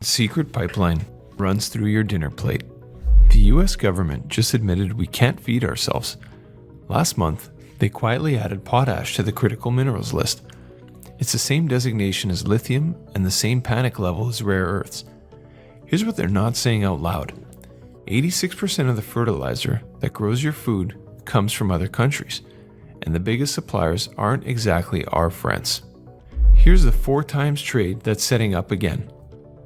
secret pipeline runs through your dinner plate. The US government just admitted we can't feed ourselves. Last month, they quietly added potash to the critical minerals list. It's the same designation as lithium and the same panic level as rare earths. Here's what they're not saying out loud. 86% of the fertilizer that grows your food comes from other countries, and the biggest suppliers aren't exactly our friends. Here's the 4 times trade that's setting up again.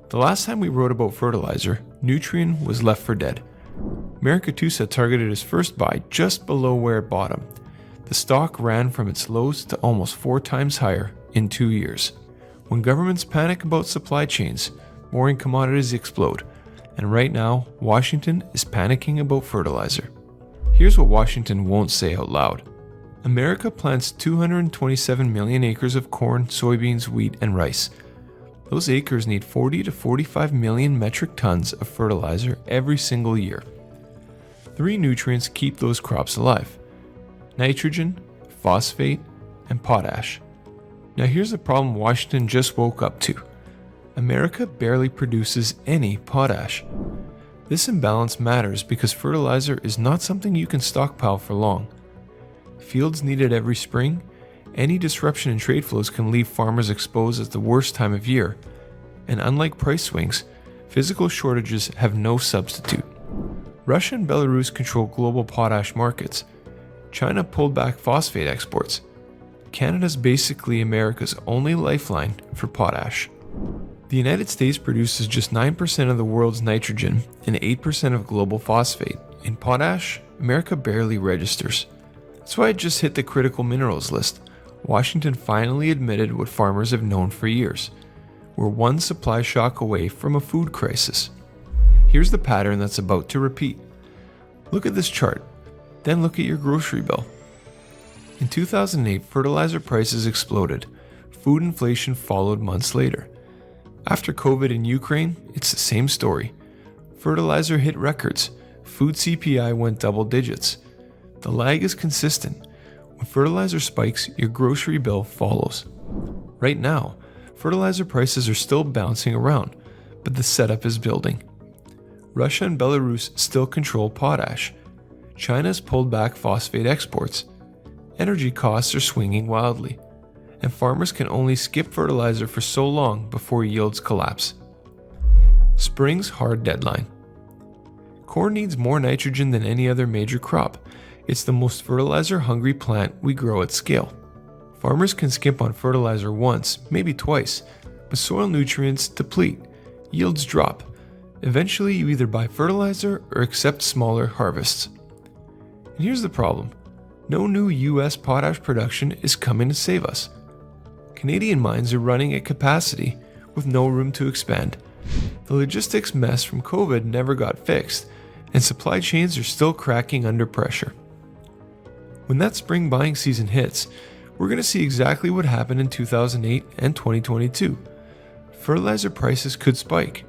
The last time we wrote about fertilizer, Nutrien was left for dead. Katusa targeted his first buy just below where it bottomed. The stock ran from its lows to almost 4 times higher in 2 years. When governments panic about supply chains, boring commodities explode. And right now, Washington is panicking about fertilizer. Here's what Washington won't say out loud. America plants 227 million acres of corn, soybeans, wheat, and rice. Those acres need 40 to 45 million metric tons of fertilizer every single year. 3 nutrients keep those crops alive: nitrogen, phosphate, and potash. Now here's the problem Washington just woke up to. America barely produces any potash. This imbalance matters because fertilizer is not something you can stockpile for long. Fields need it every spring. Any disruption in trade flows can leave farmers exposed at the worst time of year. And unlike price swings, physical shortages have no substitute. Russia and Belarus control global potash markets. China pulled back phosphate exports. Canada's basically America's only lifeline for potash. The United States produces just 9% of the world's nitrogen and 8% of global phosphate. In potash, America barely registers. That's why it just hit the critical minerals list. Washington finally admitted what farmers have known for years. We're one supply shock away from a food crisis. Here's the pattern that's about to repeat. Look at this chart, then look at your grocery bill. In 2008, fertilizer prices exploded. Food inflation followed months later. After COVID in Ukraine, it's the same story. Fertilizer hit records. Food CPI went double digits. The lag is consistent. When fertilizer spikes, your grocery bill follows. Right now, fertilizer prices are still bouncing around, but the setup is building. Russia and Belarus still control potash. China's pulled back phosphate exports. Energy costs are swinging wildly, and farmers can only skip fertilizer for so long before yields collapse. Spring's hard deadline. Corn needs more nitrogen than any other major crop. It's the most fertilizer-hungry plant we grow at scale. Farmers can skimp on fertilizer once, maybe twice, but soil nutrients deplete, yields drop. Eventually, you either buy fertilizer or accept smaller harvests. And here's the problem. No new US potash production is coming to save us. Canadian mines are running at capacity with no room to expand. The logistics mess from COVID never got fixed, and supply chains are still cracking under pressure. When that spring buying season hits, we're going to see exactly what happened in 2008 and 2022. Fertilizer prices could spike.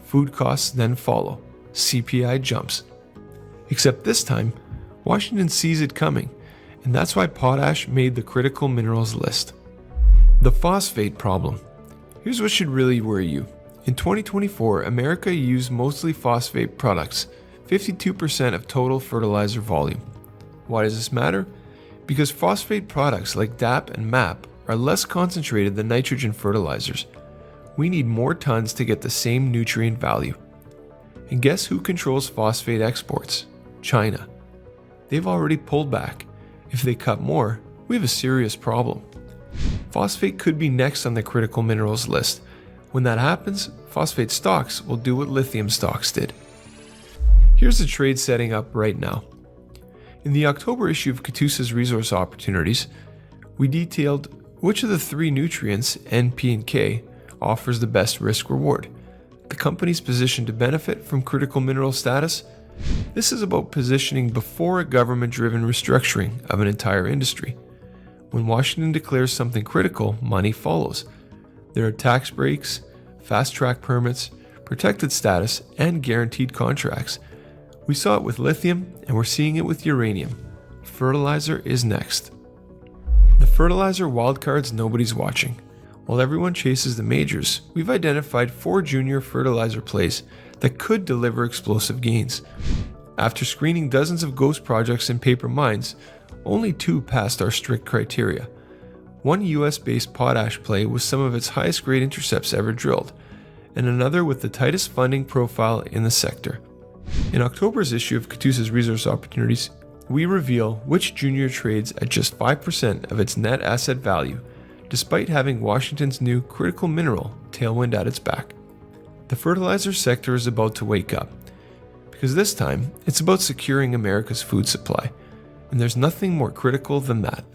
Food costs then follow. CPI jumps. Except this time, Washington sees it coming, and that's why potash made the critical minerals list. The phosphate problem. Here's what should really worry you. In 2024, America used mostly phosphate products, 52% of total fertilizer volume. Why does this matter? Because phosphate products like DAP and MAP are less concentrated than nitrogen fertilizers. We need more tons to get the same nutrient value. And guess who controls phosphate exports? China. They've already pulled back. If they cut more, we have a serious problem. Phosphate could be next on the critical minerals list. When that happens, phosphate stocks will do what lithium stocks did. Here's the trade setting up right now. In the October issue of Katusa's Resource Opportunities, we detailed which of the 3 nutrients, N, P, and K, offers the best risk-reward. The company's positioned to benefit from critical mineral status. This is about positioning before a government-driven restructuring of an entire industry. When Washington declares something critical, money follows. There are tax breaks, fast-track permits, protected status, and guaranteed contracts. We saw it with lithium, and we're seeing it with uranium. Fertilizer is next. The fertilizer wildcards nobody's watching. While everyone chases the majors, we've identified 4 junior fertilizer plays that could deliver explosive gains. After screening dozens of ghost projects in paper mines, only 2 passed our strict criteria. One US-based potash play with some of its highest grade intercepts ever drilled, and another with the tightest funding profile in the sector. In October's issue of Katusa's Resource Opportunities, we reveal which junior trades at just 5% of its net asset value, despite having Washington's new critical mineral tailwind at its back. The fertilizer sector is about to wake up, because this time it's about securing America's food supply, and there's nothing more critical than that.